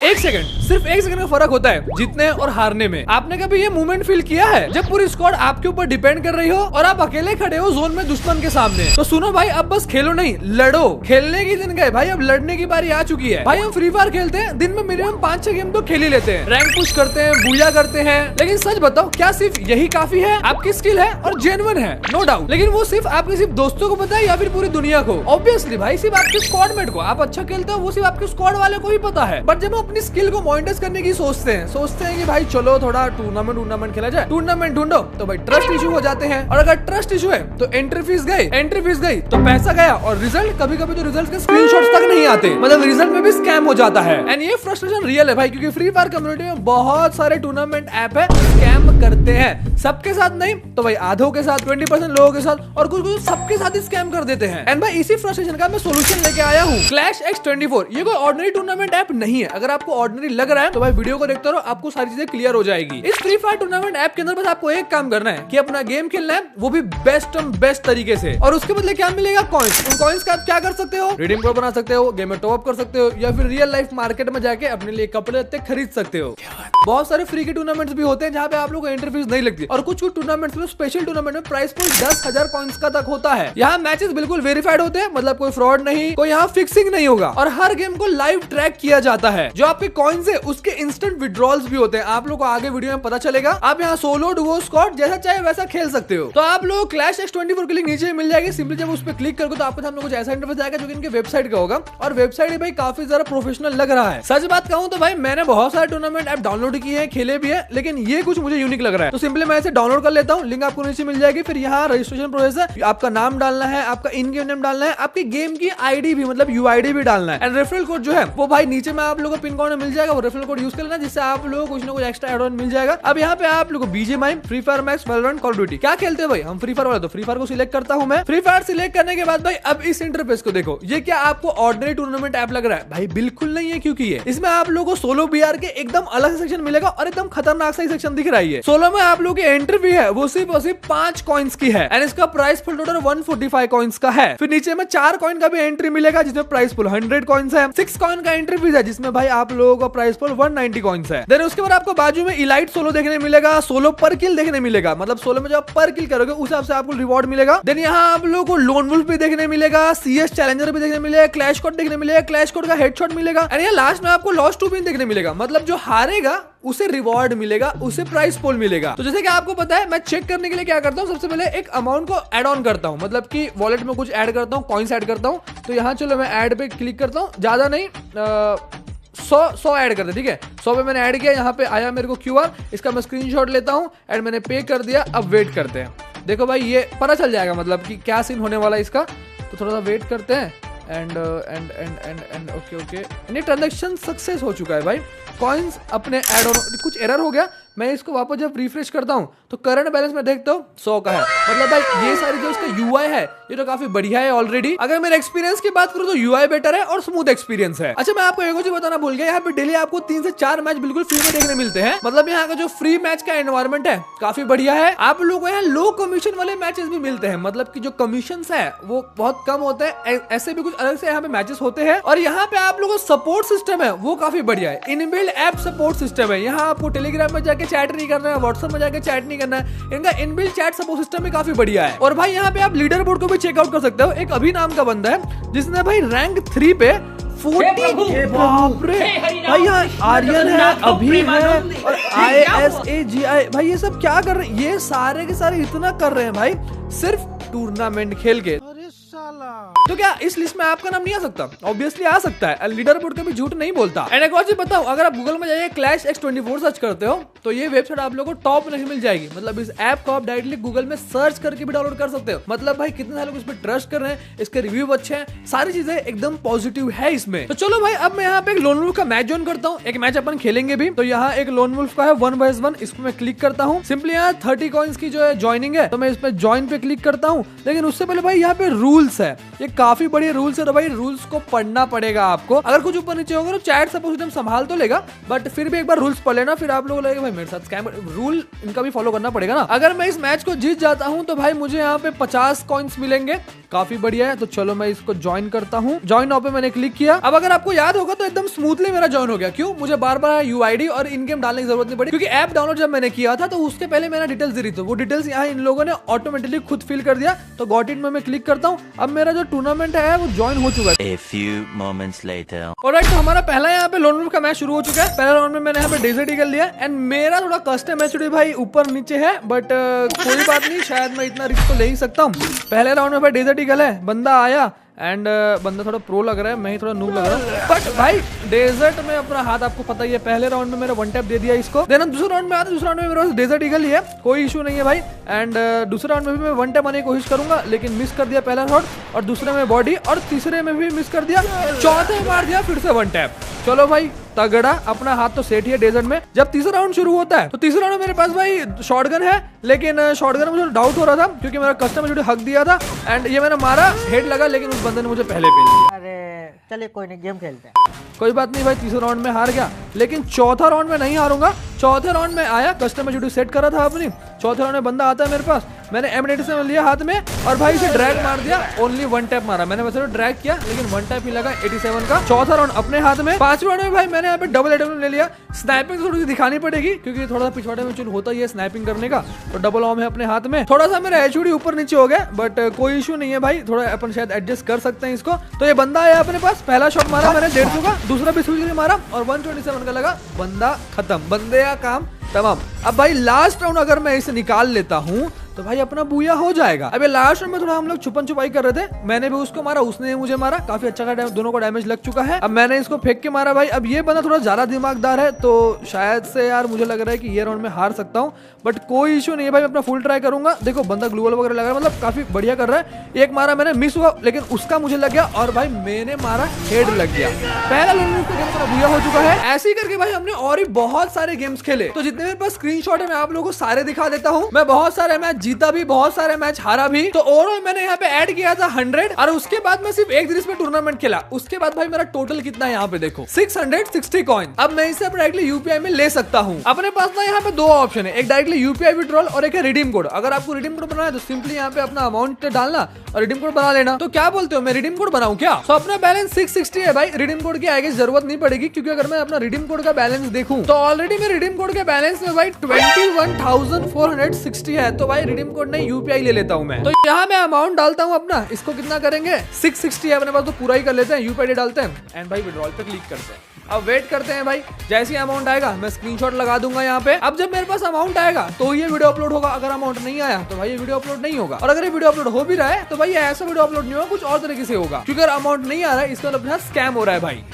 1 second, सिर्फ 1 second का फर्क होता है जीतने और हारने में। आपने कभी ये मोमेंट फील किया है जब पूरी स्क्वाड आपके ऊपर डिपेंड कर रही हो और आप अकेले खड़े हो जोन में दुश्मन के सामने? तो सुनो भाई, अब बस खेलो नहीं, लड़ो। खेलने के दिन गए भाई, अब लड़ने की बारी आ चुकी है भाई। हम फ्री फायर खेलते हैं, दिन में मिनिमम 5-6 गेम तो खेल ही लेते हैं, रैंक पुश करते हैं, बूया करते हैं। लेकिन सच बताओ, क्या सिर्फ यही काफी है? आपकी स्किल है और जेन्युइन है, नो डाउट, लेकिन वो सिर्फ आपके सिर्फ दोस्तों को पता है या फिर पूरी दुनिया को? ऑब्वियसली भाई, सिर्फ आपके स्क्वाडमेट को। आप अच्छा खेलते हो वो सिर्फ आपके स्क्वाड वाले को ही पता है। बट जब हम अपनी स्किल को मॉनिटर करने की सोचते हैं कि भाई चलो थोड़ा टूर्नामेंट खेला जाए, टूर्नामेंट ढूंढो, तो भाई ट्रस्ट इशू हो जाते हैं। और अगर ट्रस्ट इशू है तो एंट्री फीस गई तो पैसा गया, और रिजल्ट कभी कभी तो रिजल्ट के स्क्रीनशॉट्स तक नहीं आते, मतलब रिजल्ट में भी स्कैम हो जाता है। एंड ये फ्रस्ट्रेशन रियल है भाई, क्योंकि फ्री फायर कम्युनिटी में बहुत सारे टूर्नामेंट ऐप है स्कैम करते हैं। सबके साथ नहीं तो भाई आधों के साथ, 20% लोगों के साथ, और कुछ सबके साथ ही स्कैम कर देते हैं। एंड भाई इसी फ्रस्ट्रेशन का मैं सोल्यूशन लेके आया हूँ, क्लैश X24। ये कोई ऑर्डिनरी टूर्नामेंट ऐप नहीं है। अगर आपको ऑर्डिनरी लग रहा है तो भाई वीडियो को देखते रहो, आपको सारी चीजें क्लियर हो जाएगी। इस फ्री फायर टूर्नामेंट ऐप के अंदर बस आपको एक काम करना है कि अपना गेम खेलना है, वो भी बेस्ट तरीके से। और उसके बदले क्या मिलेगा? कॉइंस। उन कॉइंस का आप क्या कर सकते हो? रिडीम कोड बना सकते हो, गेम में टॉप अप कर सकते हो, या फिर रियल लाइफ मार्केट में जाके अपने लिए कपड़े लत्ते खरीद सकते हो। बहुत सारे फ्री के टूर्नामेंट्स भी होते हैं जहाँ पे आप लोगों को एंट्री फीस नहीं लगती, और कुछ टूर्नामेंट्स में, स्पेशल टूर्नामेंट में प्राइस पूल 10,000 कॉइंस का तक होता है। यहाँ मैचेस बिल्कुल वेरीफाइड होते हैं, मतलब कोई फ्रॉड नहीं, कोई यहाँ फिक्सिंग नहीं होगा, और हर गेम को लाइव ट्रैक किया जाता है। जो आपके कॉइन्स है उसके इंस्टेंट विड्रॉल्स भी होते हैं। आप लोग को आगे वीडियो में पता चलेगा। आप यहाँ सोलो, डुओ, स्क्वाड जैसा चाहे वैसा खेल सकते हो। तो आप लोग क्लैश X24 के लिंक नीचे मिल जाएगी, सिंपली जब उस पर क्लिक करोगे तो आपको हम लोग ऐसा इंटरफेस आएगा जो कि इनके वेबसाइट का होगा, और वेबसाइट भाई काफी ज्यादा प्रोफेशनल लग रहा है। सच बात कहूं तो भाई मैंने बहुत सारे टूर्नामेंट ऐप डाउनलोड किए हैं, खेले भी है, लेकिन ये कुछ मुझे यूनिक लग रहा है, तो सिंपली मैं इसे डाउनलोड कर लेता हूँ। लिंक आपको नीचे मिल जाएगी। फिर यहाँ रजिस्ट्रेशन प्रोसेस है, आपका नाम डालना है, आपका इन गेम नेम डालना है, आपकी गेम की आईडी भी, मतलब यूआईडी भी डालना है। एंड रेफरल कोड जो है वो भाई नीचे में आप लोगों को पिन कोड में मिल जाएगा, वो रेफरल कोड यूज कर लेना, जिससे आप लोगों को कुछ ना कुछ एक्स्ट्रा एड ऑन मिल जाएगा। अब यहाँ पे आप लोगों को BGMI, free fire max, Valorant, call of duty क्या खेलते हैं भाई? हम फ्री फायर वाले, तो फ्री फायर को सिलेक्ट करता हूं मैं। फ्री फायर सिलेक्ट करने के बाद भाई अब इस इंटरफेस को देखो, ये क्या आपको ऑर्डिनरी टूर्नामेंट ऐप लग रहा है? भाई बिल्कुल नहीं है, क्योंकि ये इसमें आप लोगों को सोलो BR के एकदम अलग सेक्शन मिलेगा, और एकदम खतरनाक सा सेक्शन दिख रहा है। सोलो में आप लोगों की एंट्री भी है, वो सिर्फ 5 कॉइन्स की है, एंड इसका प्राइस फुल टोटल 145 कॉइन्स का है। फिर नीचे में 4 कॉइन का भी एंट्री मिलेगा, जिसमें प्राइस फुल 100 कॉइन्स है। 6 कॉइन का एंट्री फीस है, जिसमें भाई आप लोगों का प्राइस फुल 190 कॉइन्स है। देन उसके बाद आपको बाजू में इलाइट सोलो देखने मिलेगा, सोलो पर किल देखने मिलेगा, मतलब सोलो में जब पर किल करोगे उस हिसाब से आपको रिवॉर्ड मिलेगा। देन यहाँ आप लोगों को लोन वुल्फ भी देखने मिलेगा, CS चैलेंजर भी देखने मिलेगा, क्लैश कोड देखने मिलेगा, क्लैश कोड का हेडशॉट मिलेगा, एंड ये लास्ट में आपको लॉस्ट टू विन देखने मिलेगा, मतलब जो हारेगा उसे रिवॉर्ड मिलेगा, उसे प्राइस पोल मिलेगा। तो जैसे कि आपको पता है, मैं चेक करने के लिए क्या करता हूँ, सबसे पहले एक अमाउंट को ऐड ऑन करता हूँ, मतलब कि वॉलेट में कुछ ऐड करता हूँ, कॉइन्स ऐड करता हूँ। तो यहाँ चलो मैं ऐड पे क्लिक करता हूँ, ज्यादा नहीं, 100 ऐड करते, ठीक है। 100 पे मैंने ऐड किया, यहाँ पे आया मेरे को QR, इसका मैं स्क्रीनशॉट लेता हूँ, एंड मैंने पे कर दिया। अब वेट करते हैं, देखो भाई ये पता चल जाएगा मतलब कि क्या सीन होने वाला है इसका। तो थोड़ा सा वेट करते हैं, एंड ओके ये ट्रांजैक्शन सक्सेस हो चुका है भाई। कॉइन्स अपने ऐड ऑन, कुछ एरर हो गया, मैं इसको वापस जब रिफ्रेश करता हूँ तो करंट बैलेंस में देखता हूँ 100 का है, मतलब भाई ये सारी जो इसका UI है ये तो काफी बढ़िया है ऑलरेडी। अगर मेरे एक्सपीरियंस की बात करूँ तो UI बेटर है और स्मूथ एक्सपीरियंस है। अच्छा मैं आपको एक चीज बताना भूल गया, यहाँ पे डेली आपको 3 से 4 मैच बिल्कुल फ्री में देखने मिलते हैं, मतलब यहाँ का जो फ्री मैच का एनवायरमेंट है काफी बढ़िया है। आप लोगों को यहाँ लो कमीशन वाले मैचेस भी मिलते हैं, मतलब की जो कमीशन है वो बहुत कम होते हैं, ऐसे भी कुछ अलग से यहाँ पे मैचेस होते हैं। और यहाँ पे आप लोगों को सपोर्ट सिस्टम है वो काफी बढ़िया है, इनबिल्ट ऐप सपोर्ट सिस्टम है। यहाँ आपको टेलीग्राम में जाके चैट नहीं करना है, व्हाट्सएप में जाके चैट नहीं करना है, इनका इनबिल्ट चैट सपोर्ट सिस्टम भी काफी बढ़िया है। और भाई यहाँ पे आप लीडर बोर्ड को भी चेकआउट कर सकते हो। एक अभी नाम का बंदा है जिसने भाई रैंक 3 पे 40 बाप रे भाई, यहाँ आर्यन है, अभी है, और ISAGI भाई ये सब क्या कर रहे हैं? ये सारे के सारे इतना कर रहे हैं भाई सिर्फ टूर्नामेंट खेल के। तो क्या इस लिस्ट में आपका नाम नहीं आ सकता? ऑब्वियसली आ सकता है, लीडर बोर्ड कभी झूठ नहीं बोलता। एंड एक और चीज बताऊं, अगर आप गूगल में जाइए क्लैश X24 सर्च करते हो तो ये वेबसाइट आप लोगों को टॉप नहीं मिल जाएगी, मतलब इस ऐप को आप डायरेक्टली गूगल में सर्च करके भी डाउनलोड कर सकते हो। मतलब भाई कितने सारे लोग इस पर ट्रस्ट कर रहे हैं, इसके रिव्यू अच्छे हैं, सारी चीजें एकदम पॉजिटिव है इसमें। तो चलो भाई अब मैं यहाँ पे एक लोन वुल्फ का मैच ज्वाइन करता हूँ, एक मैच अपन खेलेंगे भी। तो यहाँ एक लोन वुल्फ का है 1 vs 1, इसको मैं क्लिक करता हूँ। सिंपली यहाँ 30 कॉइन्स की जो है ज्वाइनिंग है, तो मैं इस पे ज्वाइन पे क्लिक करता हूँ। लेकिन उससे पहले भाई यहाँ पे रूल्स रूल्स है, ये काफी बढ़िया रूल्स है। तो भाई रूल्स को पढ़ना पड़ेगा आपको। अगर कुछ ऊपर नीचे होगा तो चैट सपोज एकदम संभाल तो लेगा, बट फिर भी एक बार रूल्स पढ़ लेना, फिर आप लोग लगेगा भाई मेरे साथ स्कैम। रूल इनका भी फॉलो करना पड़ेगा ना। अगर मैं इस मैच को जीत जाता हूँ तो भाई मुझे यहाँ पे 50 कॉइन्स मिलेंगे, काफी बढ़िया है। तो चलो मैं इसको ज्वाइन करता हूँ। ज्वाइन नाउ पे मैंने क्लिक किया। अब अगर आपको याद होगा तो एकदम स्मूथली मेरा ज्वाइन हो गया। क्यों? मुझे बार बार यूआईडी और इन गेम डालने की जरूरत नहीं पड़ी, क्योंकि ऐप डाउनलोड जब मैंने किया था तो उसके पहले मैंने डिटेल्स दी थी, तो वो डिटेल्स यहाँ इन लोगों ने ऑटोमेटिकली खुद फिल कर दिया। तो गॉट इट में मैं क्लिक करता हूँ। अब मेरा जो टूर्नामेंट है वो ज्वाइन हो चुका है। A few moments later. Alright, तो हमारा पहला यहाँ पे लोन वुल्फ का मैच शुरू हो चुका है। पहला राउंड में मैंने यहाँ पे डेजर्ट ईगल लिया एंड मेरा थोड़ा कस्टम एचडी भाई ऊपर नीचे है, बट कोई बात नहीं, शायद मैं इतना रिस्क तो ले ही सकता हूँ। पहले राउंड में भाई डेजर्ट ईगल है, बंदा आया एंड बंदा थोड़ा प्रो लग रहा है, मैं ही थोड़ा नूब लग रहा हूँ। बट भाई डेजर्ट में अपना हाथ आपको पता ही है, पहले राउंड में मेरा वन टैप दे दिया इसको। देन हम दूसरे राउंड में आते, दूसरे राउंड में मेरे पास डेजर्ट ईगल ही है, कोई इशू नहीं है भाई। एंड दूसरे राउंड में भी मैं वन टैप आने की कोशिश करूंगा, लेकिन मिस कर दिया पहला शॉट, और दूसरे में बॉडी, और तीसरे में भी मिस कर दिया, चौथे में मार दिया फिर से वन टैप। चलो भाई तगड़ा, अपना हाथ तो सेट ही है डेजर्ट में। जब तीसरा राउंड शुरू होता है तो तीसरे राउंड में मेरे पास भाई शॉटगन है, लेकिन शॉटगन में मुझे डाउट हो रहा था क्योंकि मेरा कस्टमर जो हक दिया था एंड ये मैंने मारा, हेड लगा, लेकिन उस बंदे ने मुझे पहले पे लिया। अरे चलिए कोई नहीं, गेम खेलते हैं। कोई बात नहीं भाई, तीसरे राउंड में हार गया, लेकिन चौथा राउंड में नहीं हारूंगा। चौथे राउंड में आया, कस्टमर ड्यूटी सेट करा था अपनी। चौथे राउंड में बंदा आता है मेरे पास, मैंने M87 लिया हाथ में और भाई इसे ड्रैग मार दिया। ओनली वन टैप मारा मैंने, वैसे तो ड्रैग किया लेकिन वन टैप ही लगा 87 का। चौथा राउंड अपने हाथ में। पांचवें राउंड में भाई मैंने यहाँ पे डबल एडम ले लिया। स्नाइपिंग थोड़ी सी दिखानी पड़ेगी क्योंकि थोड़ा सा पिछवाड़े में चुन होता ही है स्नाइपिंग करने का, तो डबल ऑम है अपने हाथ में। थोड़ा सा मेरा एचडी ऊपर नीचे हो गया, बट कोई इशू नहीं है भाई, थोड़ा अपन शायद एडजस्ट कर सकते हैं इसको। तो ये बंदा आया अपने पास, पहला शॉट मारा मैंने 150 का, दूसरा भी स्विच मारा और 127 का लगा, बंदा खत्म, बंदे का काम तमाम। अब भाई लास्ट राउंड अगर मैं इसे निकाल लेता हूँ तो भाई अपना बूया हो जाएगा। अब ये लास्ट राउंड में थोड़ा हम लोग छुपन छुपाई कर रहे थे, मैंने भी उसको मारा, उसने मुझे मारा, काफी अच्छा का दोनों को डैमेज लग चुका है। अब मैंने इसको फेंक के मारा भाई। अब ये बंदा थोड़ा ज्यादा दिमागदार है, तो शायद से यार मुझे लग रहा है कि ये राउंड में हार सकता हूँ, बट कोई इशू नहीं है भाई, मैं अपना फुल ट्राई करूंगा। देखो बंदा ग्लूवल वगैरह लग रहा है, मतलब काफी बढ़िया कर रहा है। एक मारा मैंने, मिस हुआ, लेकिन उसका मुझे लग गया और भाई मैंने मारा, हेड लग गया। पहला गेम भूया हो चुका है। ऐसे ही करके भाई हमने और भी बहुत सारे गेम्स खेले, तो जितने मेरे पास स्क्रीनशॉट है मैं आप लोगों को सारे दिखा देता हूँ। मैं बहुत सारे मैच जीता भी, बहुत सारे मैच हारा भी। तो ओवरऑल मैंने यहाँ पे ऐड किया था 100, और उसके बाद मैं सिर्फ एक दिन इसमें टूर्नामेंट खेला। उसके बाद भाई मेरा टोटल कितना है यहाँ पे देखो, 660 कॉइन। अब मैं इसे डायरेक्टली यूपीआई में ले सकता हूँ। अपने पास ना यहाँ पे दो ऑप्शन है, एक डायरेक्टली यूपीआई विड्रॉल और एक है रिडीम कोड। अगर आपको रिडीम कोड बनाना है तो सिंपली यहाँ पे अपना अमाउंट डालना और रिडीम कोड बना लेना। तो क्या बोलते हो, मैं रिडीम कोड बनाऊं क्या? तो अपना बैलेंस 660 है भाई, रिडीम कोड की आई गेस जरूरत नहीं पड़ेगी, क्योंकि अगर मैं अपना रिडीम कोड का बैलेंस देखूं तो ऑलरेडी मैं रिडीम कोड के बैलेंस में भाई 21,460 है। तो भाई रिडीम कोड नहीं, यूपीआई ले लेता हूं मैं। तो यहाँ मैं अमाउंट डालता हूँ अपना, इसको कितना करेंगे 660 है अपने पास, तो पूरा ही कर लेते हैं, यूपीआई डालते हैं एंड भाई विड्रॉल पे क्लिक करते हैं। अब वेट करते हैं भाई, जैसे ही अमाउंट आएगा मैं स्क्रीनशॉट लगा दूंगा यहाँ पे। अब जब मेरे पास अमाउंट आएगा तो ये वीडियो अपलोड होगा, अगर अमाउंट नहीं आया तो भाई ये वीडियो अपलोड नहीं होगा। और अगर ये वीडियो अपलोड हो भी रहा है तो भाई ऐसा वीडियो अपलोड नहीं होगा, कुछ और तरीके से होगा, क्योंकि अगर अमाउंट नहीं आ रहा है इसका मतलब स्कैम हो रहा है भाई।